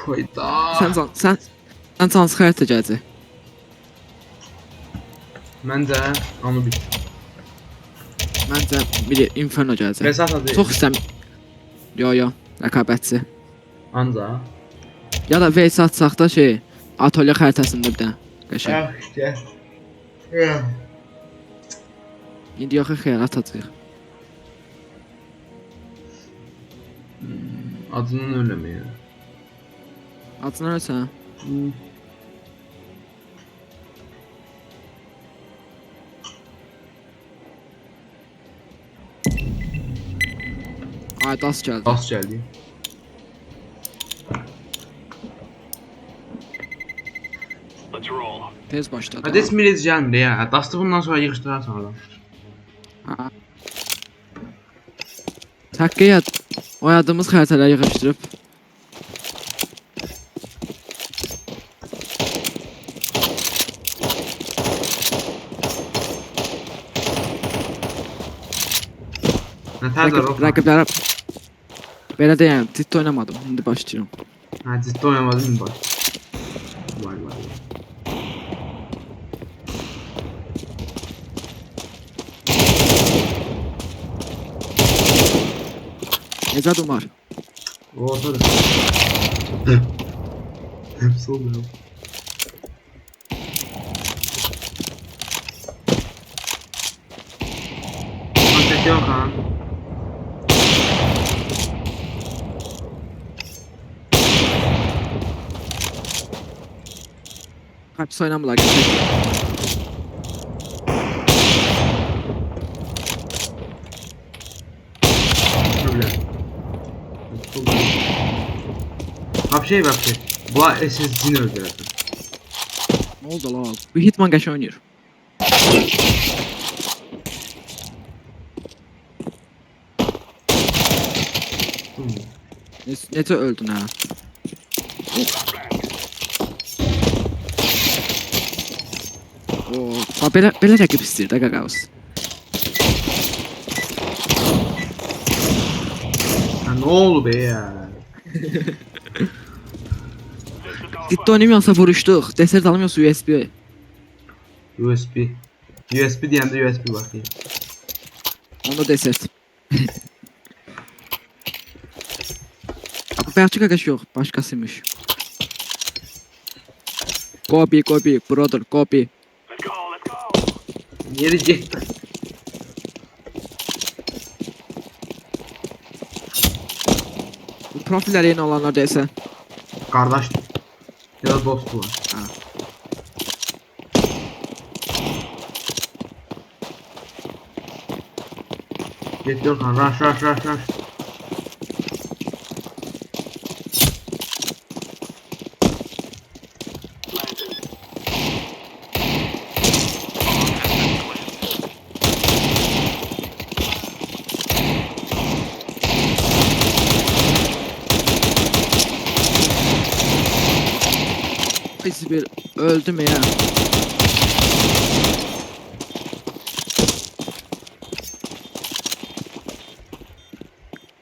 Hayda. Sən hansı xəritə gələcək? Məncə onu bil. Məncə bir Inferno gələcək. Resat adı. Çox yo, rəqabətçi. Ancaq. Ya da VS atsaq da atölye xəritəsində bir dənə. Qəşəng. Gəl. İndi yox xeyr atacağıq. Adının öyle ya? Adını ölsən. Ay das gəldi. Das geldi. Tez başladı. Hadi Smilez gelmedi ya. Dastı bundan sonra yığıştırarsan adam. Ha. Takkiyə oynadığımız xəritələri yığışdırıb. Ne tərdə Rəqiblərə belə deyəm, ciddi oynamadım. İndi başlayıram. Ha ciddi oynamadın mı baş? Vay. Necə dumar? Ortada. Hepsi oluyor. Mantık yok ha. Hepsi oynamırlar. Geçək. Problem. Вообще. Bu SSD'ni öldürəsən. Nə oldu la? Bu Hitman qəşəng oynayır. Necə öldün ha? Belə rəqib istəyir də qaqavuz. Ne oldu be ya? Ciddi oynamıyorsa vuruşduq. Desert almıyorsa USB. USB deyəndə USB bakayım. Onda desert. Bu bəyəkçi qaqaş yox, başqasıymış. Copy, brother, copy. Yeri getdi. Bu profilləri yeni olanlar deyəsən. Kardeş. Ya da dostu var. Ha. Get Gökhan, rush. Pis bir öldüm ya.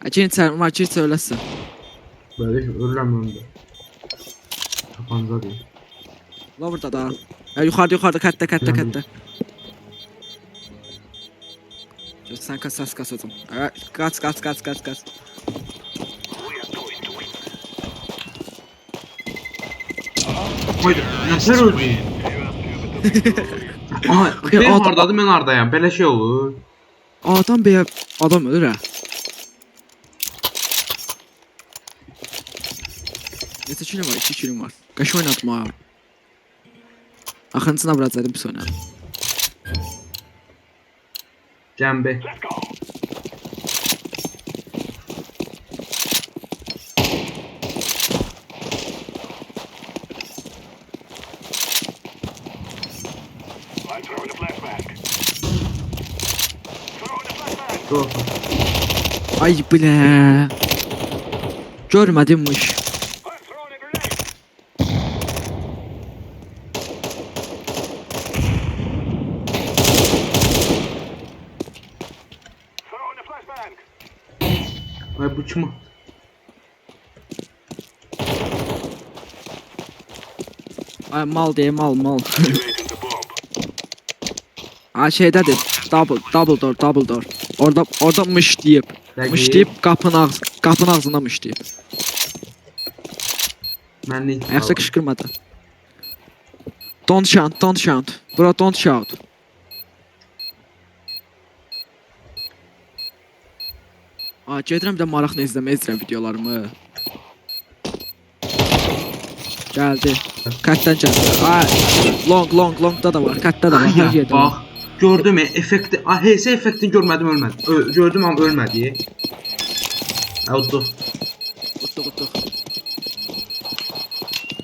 Acın sen maçı söylesin. Böyle ölürüm önde. Kafanıza değil. La burada da. Ya yukarıda katta. Sen kasadım. Evet, kaç. Haydi, nəsər öldü? Aha, ben hardadır, mən hardayam. Belə şey olur. Adam ölür ha. Neçə kilim var? 2 kilim var. Qaş oynadım ha. Axırıncısına vuracaqdım pis oynadım. Cəmbi. Ay bilə. Görmədimmiş. Ay bu kim? Ay, mal diye mal. Ha şeydədir. Double door. Orada mış deyib. Dəqiq. Mış deyib qapının ağzına mış deyib. Mənlik. Ayaqsa qışqırmadı. Don't shout. Bro, don't shout. Gedirəm də maraqla izləmək videolarımı. Gəldi. Kətdən gəldi. Longda da var. Kətdə də var. Ya, Hər yerdə var. bax. Gördüm effekti. HS effektini görmədim ölmədi. Gördüm amma ölmədi. Oldu. Qutdu.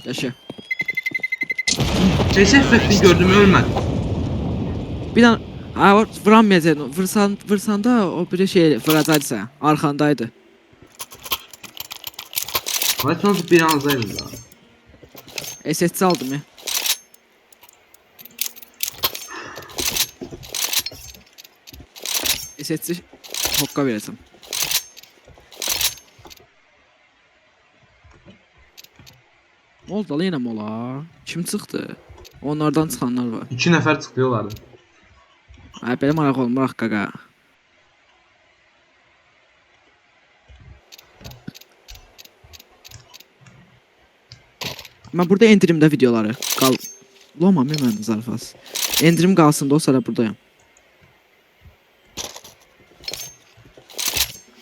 Yaşa. HS effektini gördüm ölmədi. Bir dənə vuranmayacaq. Vursanda o bir şey vuracaqsa arxandaydı. Hayır sonra bir anzaydım da. SSC aldım ya. SSC hokka verəcəm. Oldu yenə mola. Kim çıxdı? Onlardan çıxanlar var. 2 nəfər çıxdı onlardan. Ay belə maraq olmur qaqa. Mən burada endirimdə videoları Loma mən zarfas. Endirim qalsın da o sırada buradayım.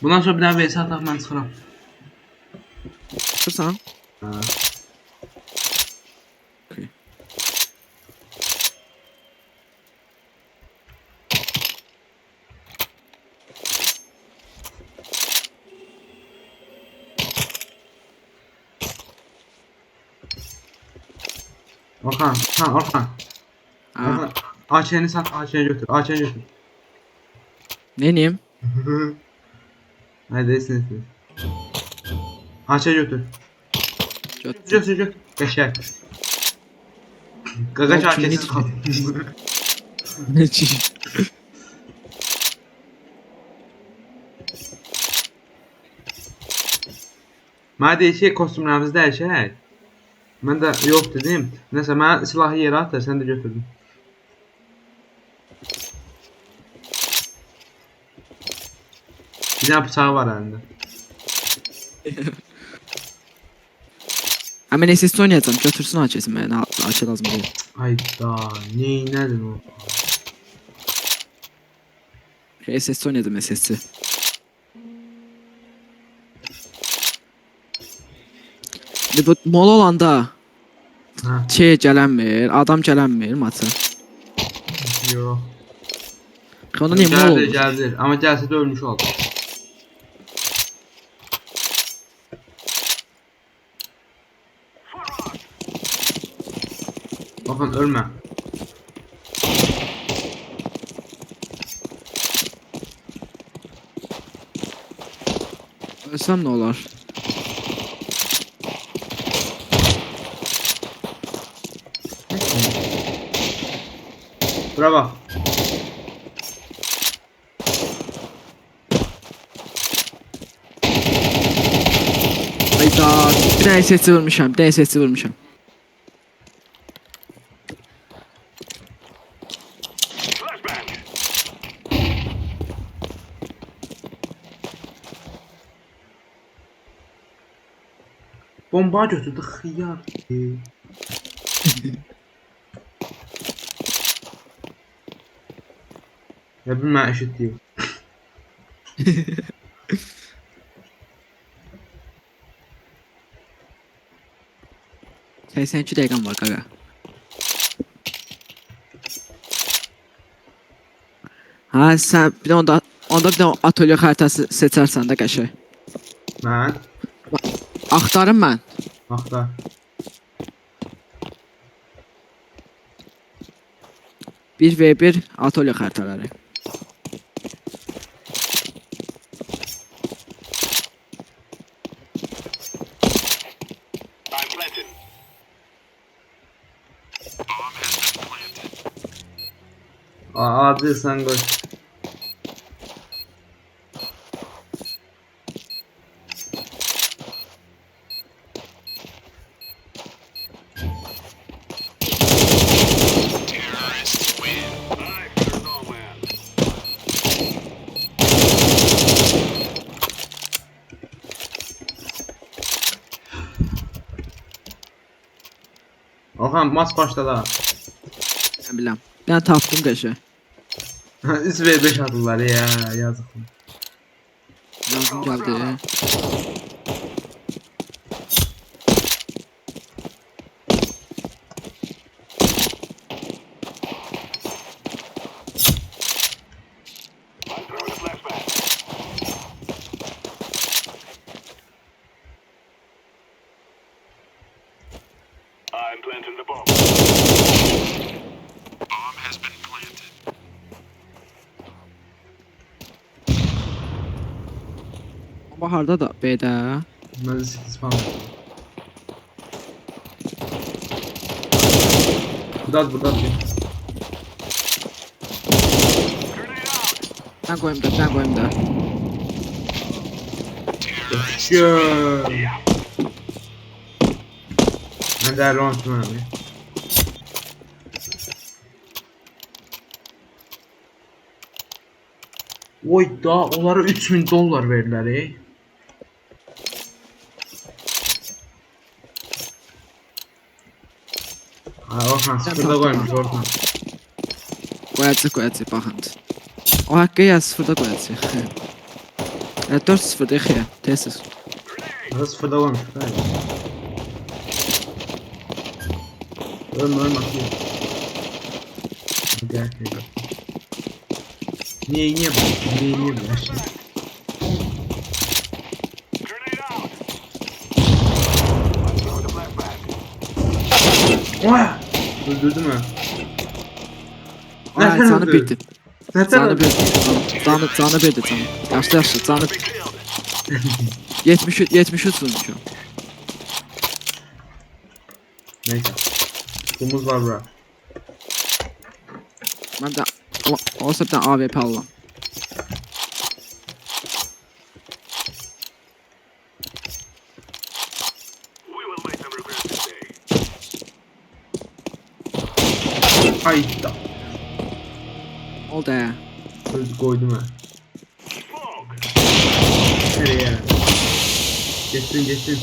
Bundan sonra bir dənə VS ataq mən çıxıram. Çıxırsan? Ha. Okay. Orhan. Ha. AK'ni sat, AK'ni götür. Neyim? Hadi desin. AK'ni götür. Götür. Qəşəng. Qaqaş Yok, AK'siz hiç- qaldı. Ne çiş? Mənə deyək kostyumlarımızı dəyişək. Mən də yox dedim. Nəsə mənə silahı yerə atır, sən də götürdün. Bir dənə bıçağı var əlində. Hemen SSC oynayacağım. Götürsün açısın beni. Açı lazım değil. Ayda, neynədin o? SSC oynadım SSC. Bu mola olanda Hə, şey gələnmir, adam gələnmir maça. yox. Onda niyə mola olur? Gəldir. Amma gəlsə də ölmüş oldu. Baxın, ölmə. Ölsəm nə olar? Bura bax. Ayda, bir dənə SSC vurmuşam, bir dənə SSC vurmuşam. Bomba götürdü, xiyar. Ya bir mən eşitdiyim. 82 dəqiqəm var qaqa. Ha sən bir də onda bir də atölye xəritəsi seçərsən də qəşəng. Mən? Axtarım mən. Axtar. Bir v 1 atölye xəritələri. Acilsən qoy. Orhan maç başladı ha. Ben biləm. Ben tapdım qəşə. 3v5 atırlar ya, yazık. Lazım gəldi. I'm planting the bomb. Bomba harda da B'də. Ben de 8 falan. Burada. Ben koyayım da, ben koyayım da. Şöyle. Ben değerli olmuşum abi. Oy da onlara 3000 dolar verirler ey. Ha Orhan sıfırda koymuş Orhan. Qoyacaq, baxın. O haqqı ya sıfırda qoyacaq. 4-0 deyək ya, tez. Orada sıfırda koymuş. Ölme atıyor. Gel. Niye bu? Niye bu? Grenade out. I'm throwing a flashbang. Oya! Öldürdü mü? Ay, Nereden canı öldü? birdi. Nereden Canı öldü? birdi. Canı birdi, canı. Yaşlı, canı. Be killed. 73 sürmüş o. Neyse. Kumuz var bura. Ben de olsa bir tane AWP alalım. We will make them regret this day. Hayda. Oldu ya. Söz koydum ha. Smoke. Nereye? Geçsin.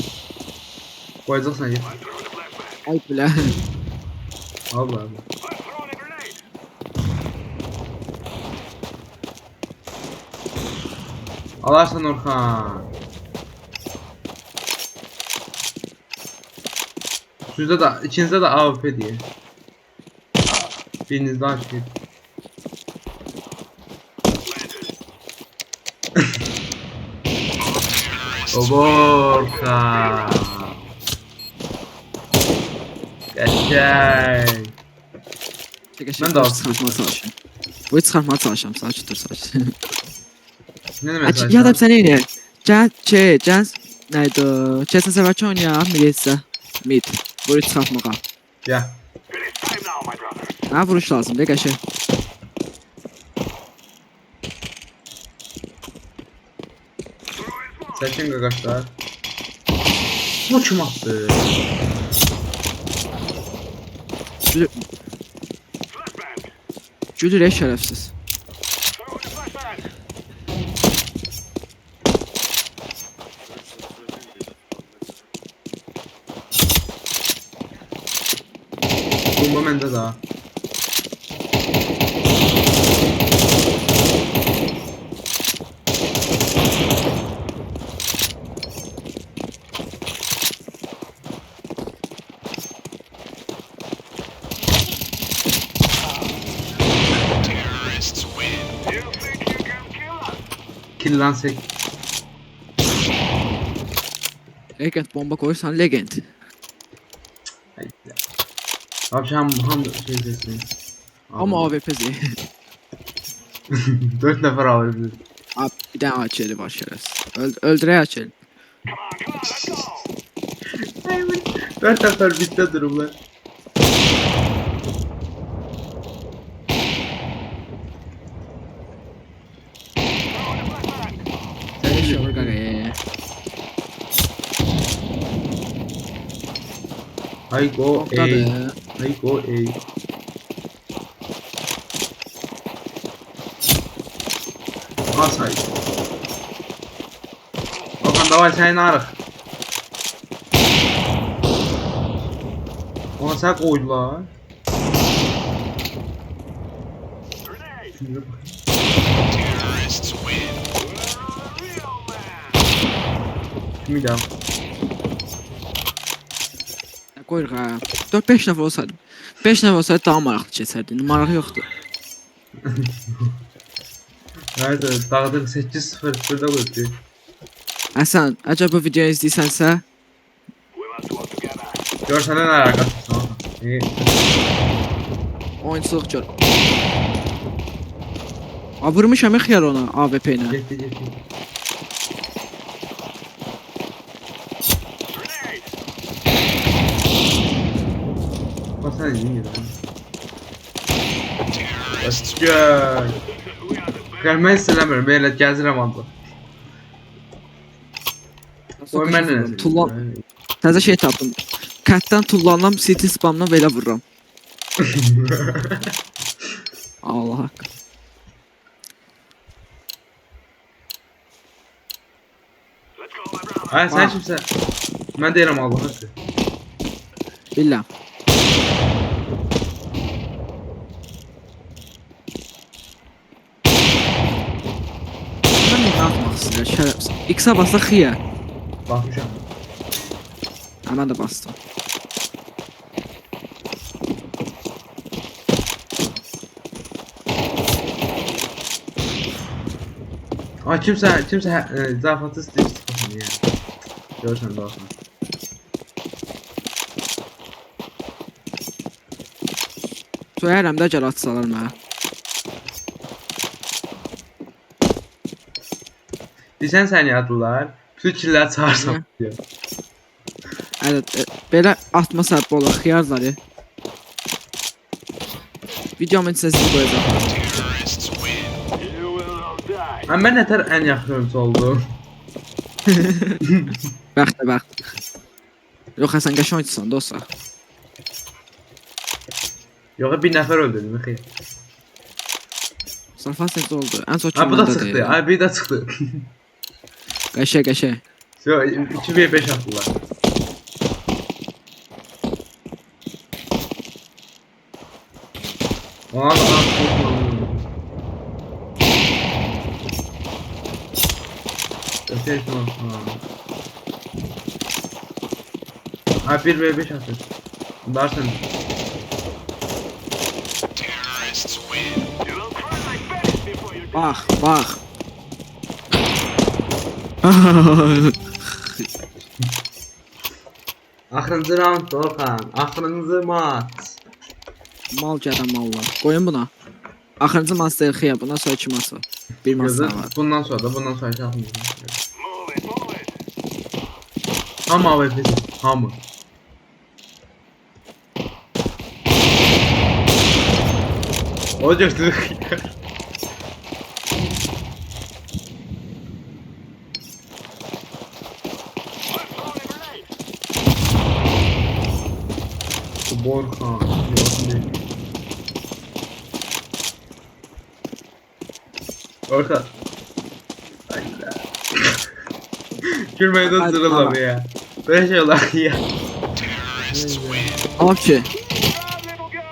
Koyacaksan git. I'm throwing a flashbang. Ay bile. Allah. I'm throwing a grenade. Alarsan Orhan. Sizde de ikinizde de AWP diye. Biriniz daha şey. Orhan. Gerçek. Ben de aslında Çıxartmağa çalışıyorum. Bu çıxartmağa çalışıyorum. Sakin dur, sakin. Ne demek? Ya da sən elə. Gəl, nəydi? Keçən səfərki oynayaq militsə. Mid. Bunu çıxartmağa. Ya. It is time now, my brother. Nə vuruş lazımdır qəşəng. Throwing smoke. Sakin qaqaşlar. Bu kim attı? Flashbang. Gülür şərəfsiz. Throwing a flashbang. Bomba məndə daha. You think you can kill us? Killansek. Legend bomba koyursan legend. Hayda. Abi ham şey desin. Amma AWP-zi. 4 nəfər alır biz. Abi bir dənə AK'li var şərəfsiz. Öldürək AK'li. Come on, let's go. 4 nəfər bitdə durublar. Throwing a flashbang. Şey olur qaqa. I go A. Ortadır. I go A. Asay. Okan davay seni arıq. Ona Masak koydular. Grenade. Şimdi bak. Real man. Kimi də? Qoyuruq ha. 4-5 nəfər olsaydı. 5 nəfər olsaydı daha maraqlı keçərdi. Marağı yoxdur. Nəysə, dağıdıq 8-0 burada qoydu. Həsən, əgər bu videoyu izləyirsənsə, We must work together. Görsənə nə əlaqəsi? İyi. oyunçuluq gör. Vurmuşam xiyar ona AWP ilə. Getdi, getdi. Grenade. Baksana iyi gidiyor. Başka. We are the best. Gəlmək istəmirəm, belə gəzirəm ancaq. Oy mən nə? Tullan. Təzə şey tapdım. Kətdən tullanıram, city spamdan belə vururam. Allah haqqı. Let's go, my brother. Ay sən kimsən? Mən deyirəm Allah'a şükür. Bilirəm. Mən nə atmaq istəyirəm? Şərəfsiz. X-a bassa xiyar. Baxmışam. Mən də bastım. Ay kimsə zarafatı istəyir çıxmasın yəni. Görürsən baxma. Söyərəm də gəl atsalar mənə. Bilsən sən yadılar, bütün killər çağırsam diyor. Belə atma səbəb olur, xiyarları. Videomun içində sizi qoyacaqlar. You will all die. Mən nətər ən yaxşı oyuncu oldum. Bəxt. Yox, sən qəşəng oyuncusan, dostlar. Yox, bir nəfər öldürdüm, xeyr. Sarfas necə oldu? Ən çox Ha, bu da kimləndədir? çıxdı, ay bir də çıxdı. Qəşəng. Yox, 2v5 atdılar. Ona da atdım. Öteyim ha 1v5 atıyor. Bunlar sen. You will cry like babies before you die. Bax. Axırıncı round Orxan. Axırıncı maç. Mal gədən mallar. Qoyun buna. Axırıncı master xiyar, bundan sonra 2 maç var. Bir maç daha var. Bundan sonra çatmayacağım. Move it. Hamı AWP. Hamı. O gördük. Let's throw a grenade. Borkan. Orkan. Hayda. Gülmeyi de Hadi sıraladı baba. ya. Böyle şey olar ya. Al ki. Run, little girl.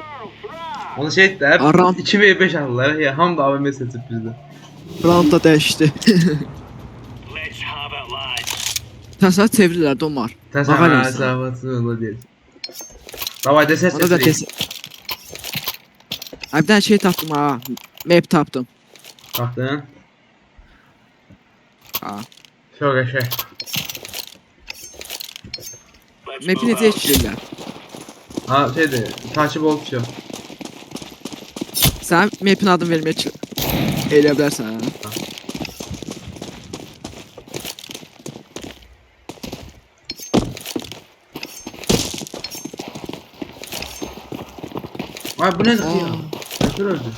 Thrive. Onu şey ettiler. Aram. 2v5 aldılar ya. Ham da AVM seçip bizde. Roundda dəyişdi. Let's have it, lads. Təsəvvür çevirirlər də onlar. Təsəvvür Bakarım sana. zavatı öyle değil. Davay de ses Ona da sesi. Ay bir dənə şey tapdım ha. Map tapdım. Baktın. Ha. Çok eşek. Let's Map'i move necə out. eşidirlər? Ha şeydi. Takip olup şu. Sən map'in adını vermək elə bilərsən. Ay bu ne ya? Aa. Nasıl öldü?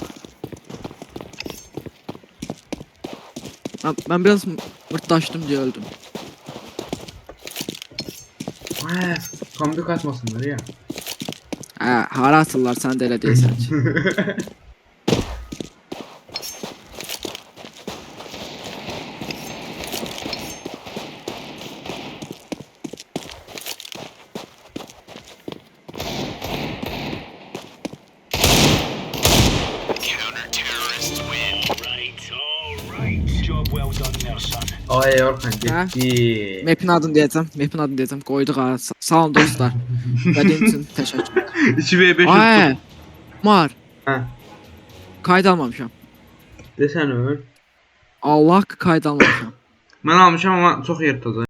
Mən biraz mırtdaşdım deyə öldüm. Ay kombi kaçmasınlar ya. Hə, hara atırlar, sən də elə deyirsən ki. Ay Orxan Hə? getdi. Map'in adını deyəcəm. Map'in adını deyəcəm. Qoyduq ha. Sağ olun dostlar. Verdiğiniz için teşekkür. 2v5 Ay. Mar. Hə. Kayıt almamışam. Desən öl. Allah haqqı kayıt almamışam. Mən almışam amma çox yer tutacaq.